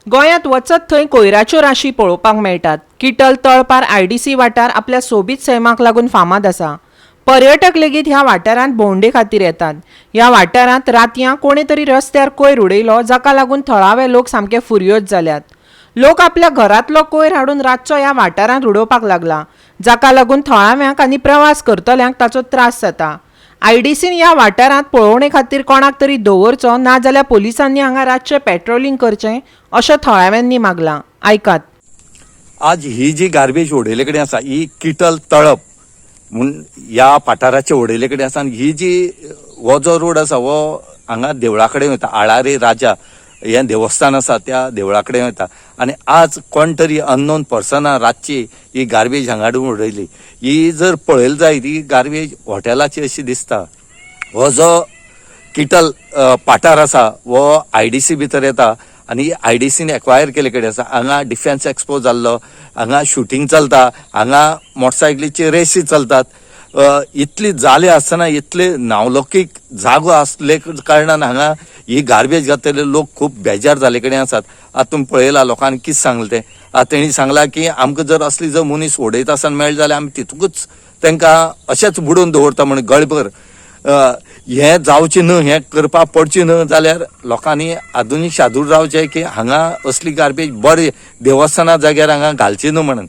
गोंयांत वचत थंय कोयराच्यो राशी पळोवपाक मेळटात. किटल तळपार आयडीसी वाठार आपल्या सोबीत सैमाक लागून फामाद आसा. पर्यटक लेगीत ह्या वाठारांत भोंवडे खातीर येतात. ह्या वाठारांत रातयां कोणे तरी रस्त्यार कोयर उडयलो, जाका लागून थळावे लोक सामके फुर्योज जाल्यात. लोक आपल्या घरांतलो कोयर हाडून रातचो ह्या वाठारांत उडोवपाक लागला, जाका लागून थळाव्यांक आनी प्रवास करतल्यांक ताचो त्रास जाता. आयडीसीन ह्या वाठारांत पळोवणे खातीर कोणाक तरी दवरचो, ना जाल्यार पोलिसांनी हांगा रातचें पेट्रोलिंग करचें अशें थळाव्यांनी मागलां. आयकात. आज ही जी गार्बेज उडयले कडेन आसा ही किटल तळप म्हूण ह्या पाठाराचे उडयले कडेन आसा. आनी ही जी हो जो रोड आसा हो हांगा देवळा कडेन वता. आळारे राजा हें देवस्थान आसा त्या देवळा कडेन वता. आनी आज कोण तरी अननोन पर्सनां रातची ही गार्बेज हांगा हाडून उडयली. ही जर पळयली जायत ही गार्बेज हॉटेलाची अशी दिसता. हो जो किटल पाठार आसा हो आयडीसी भितर येता आनी आयडीसीन एक्वायर केले कडेन आसा. हांगा डिफेन्स एक्सपो जाल्लो, हांगा शुटींग चलता, हांगा मोटरसायकलीचे रेसी चलतात. इतली जाले आसतना इतले नावलौकीक जागो आसले कारणान हांगा ही गार्बेज घातलेले लोक खूब बेजार जाले कडेन आसात. आतां तुमी पळयला लोकांनी कितें सांगलें तें. तेणी सांगलां की आमकां जर असली जर मनीस उडयता आसतना मेळ्ळे जाल्यार आमी तितूंकच तांकां अशेंच बुडोवन दवरता म्हण गळभर. हें जावचें न्हय, हें करपाक पडचें न्हय जाल्यार लोकांनी आजुनूय शादूर रावचें की हांगा असली गार्बेज बरें देवस्थाना जाग्यार हांगा घालची न्हय म्हणून.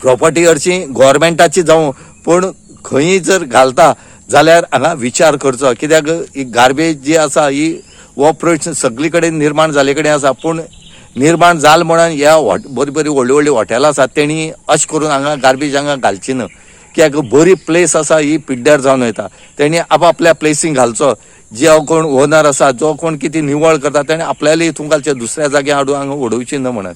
प्रॉपर्टी हरशी गोवोरमेंटाची जावं पूण खंयी जर घालता जाल्यार हांगा विचार करचो. कित्याक ही गार्बेज जी आसा ही हो प्रश्न सगळे कडेन निर्माण जाले कडेन आसा. पूण निर्माण जाल म्हणून ह्या बरी बरी व्हडली व्हडली हॉटेलां आसात तेणी अशें करून हांगा गार्बेज हांगा घालची न्हय. कित्याक बरी प्लेस आसा ही पिड्ड्यार जावन वयता. तेणी आपल्या प्लेसींक घालचो. जो कोण ओनर आसा, जो कोण कितें निवळ करता तेणें आपल्याला हितून घालचें, दुसऱ्या जाग्यार हाडून हांगा उडोवची न्हय म्हणून.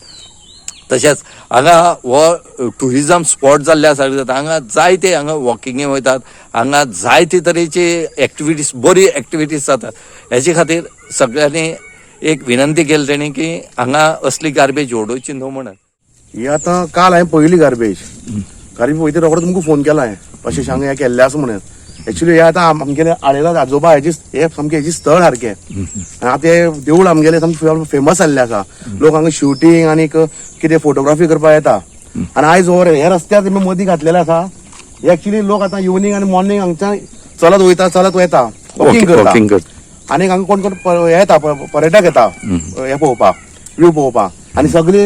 तशेंच हांगा हो टुरिजम स्पॉट जाल्ल्या सारकें जाता. हांगा जायते हांगा वॉकिंगे वयतात, हांगा जायते तरेची एक्टिविटीज बरी एक्टिविटीज जातात. हेचे खातीर सगळ्यांनी एक विनंती केली तेणी की हांगा असली गार्बेज उडोवची न्हय म्हणून. ही आतां काल हांवें पळयली गार्बेज पळयता रोखडो तुमकां फोन केला हांवें अशें सांग हें केल्लें आसा म्हणून. एक्चुली हे आतां आमगेले आळेला आजोबा हें सामकें हेजी स्थळ सारकें. आतां तें देवूळ आमगेलें सामकें फेमस जाल्लें आसा. लोक हांगा शुटींग आनीक कितें फोटोग्राफी करपाक येता. आनी आयज हे रस्त्यार तेमी मदीं घातलेले आसा. एक्चुली लोक आतां इवनिंग आनी मॉर्निंग हांगच्यान चलत वयता चलत वयता वॉकिंग करता. आनी हांगा कोण कोण येता पर्यटक येता हे पळोवपाक, व्यू पळोवपाक. आनी सगळी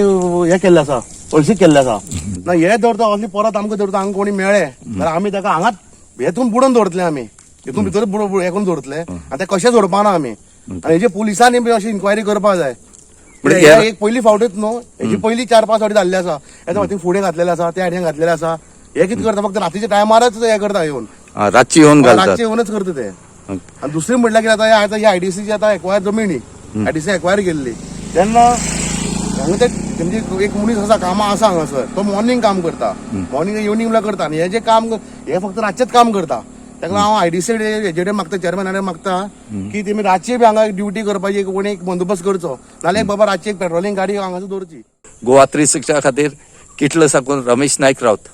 हे केल्लें आसा, हळशीक केल्लें आसा. ना हे दवरता असली परत आमकां दवरता. हांगा कोणी मेळ्ळे जाल्यार आमी ताका हांगाच हेतून बुडोवन दवरतले. आमी हेतून भितर हे करून दवरतले आनी ते कशें जोडपाना आमी. आनी हेजे पुलिसांनी बी अशी इन्क्वायरी करपाक जाय. एक पयली फावटीच न्हू, हेजी पयली 4-5 फावटी जाल्ले आसा. हेच्या फावटी फुडें घातलेले आसा, त्या हाडीन घातलेले आसा. हे कितें करता फक्त रातीच्या टायमारच हे करता येवन रातची येवनच करता ते. आनी दुसरी म्हटल्यार कितें आतां ही आयडीसीची आतां एक्वायर जमीन आयडीसी एक्वायर केल्ली तेन्ना हांगा ते म्हणजे एक मनीस आसा कामां आसा हांगासर. तो मॉर्निंग काम करता, मॉर्निंग इवनिंग म्हणल्यार करता. आनी हे जे काम हे फक्त रातचेच काम करता. ताका हांव आयडीसी हेजेडे मागता, चेअरमॅनाडे मागता की तेमी रातची बी हांगा ड्युटी करपाची कोणी एक बंदोबस्त करचो. नाल्यार बाबा रातची एक पेट्रोलिंग गाडी हांगासर दवरची. गोवा 360 खातीर किटल साकून रमेश नायक रावत.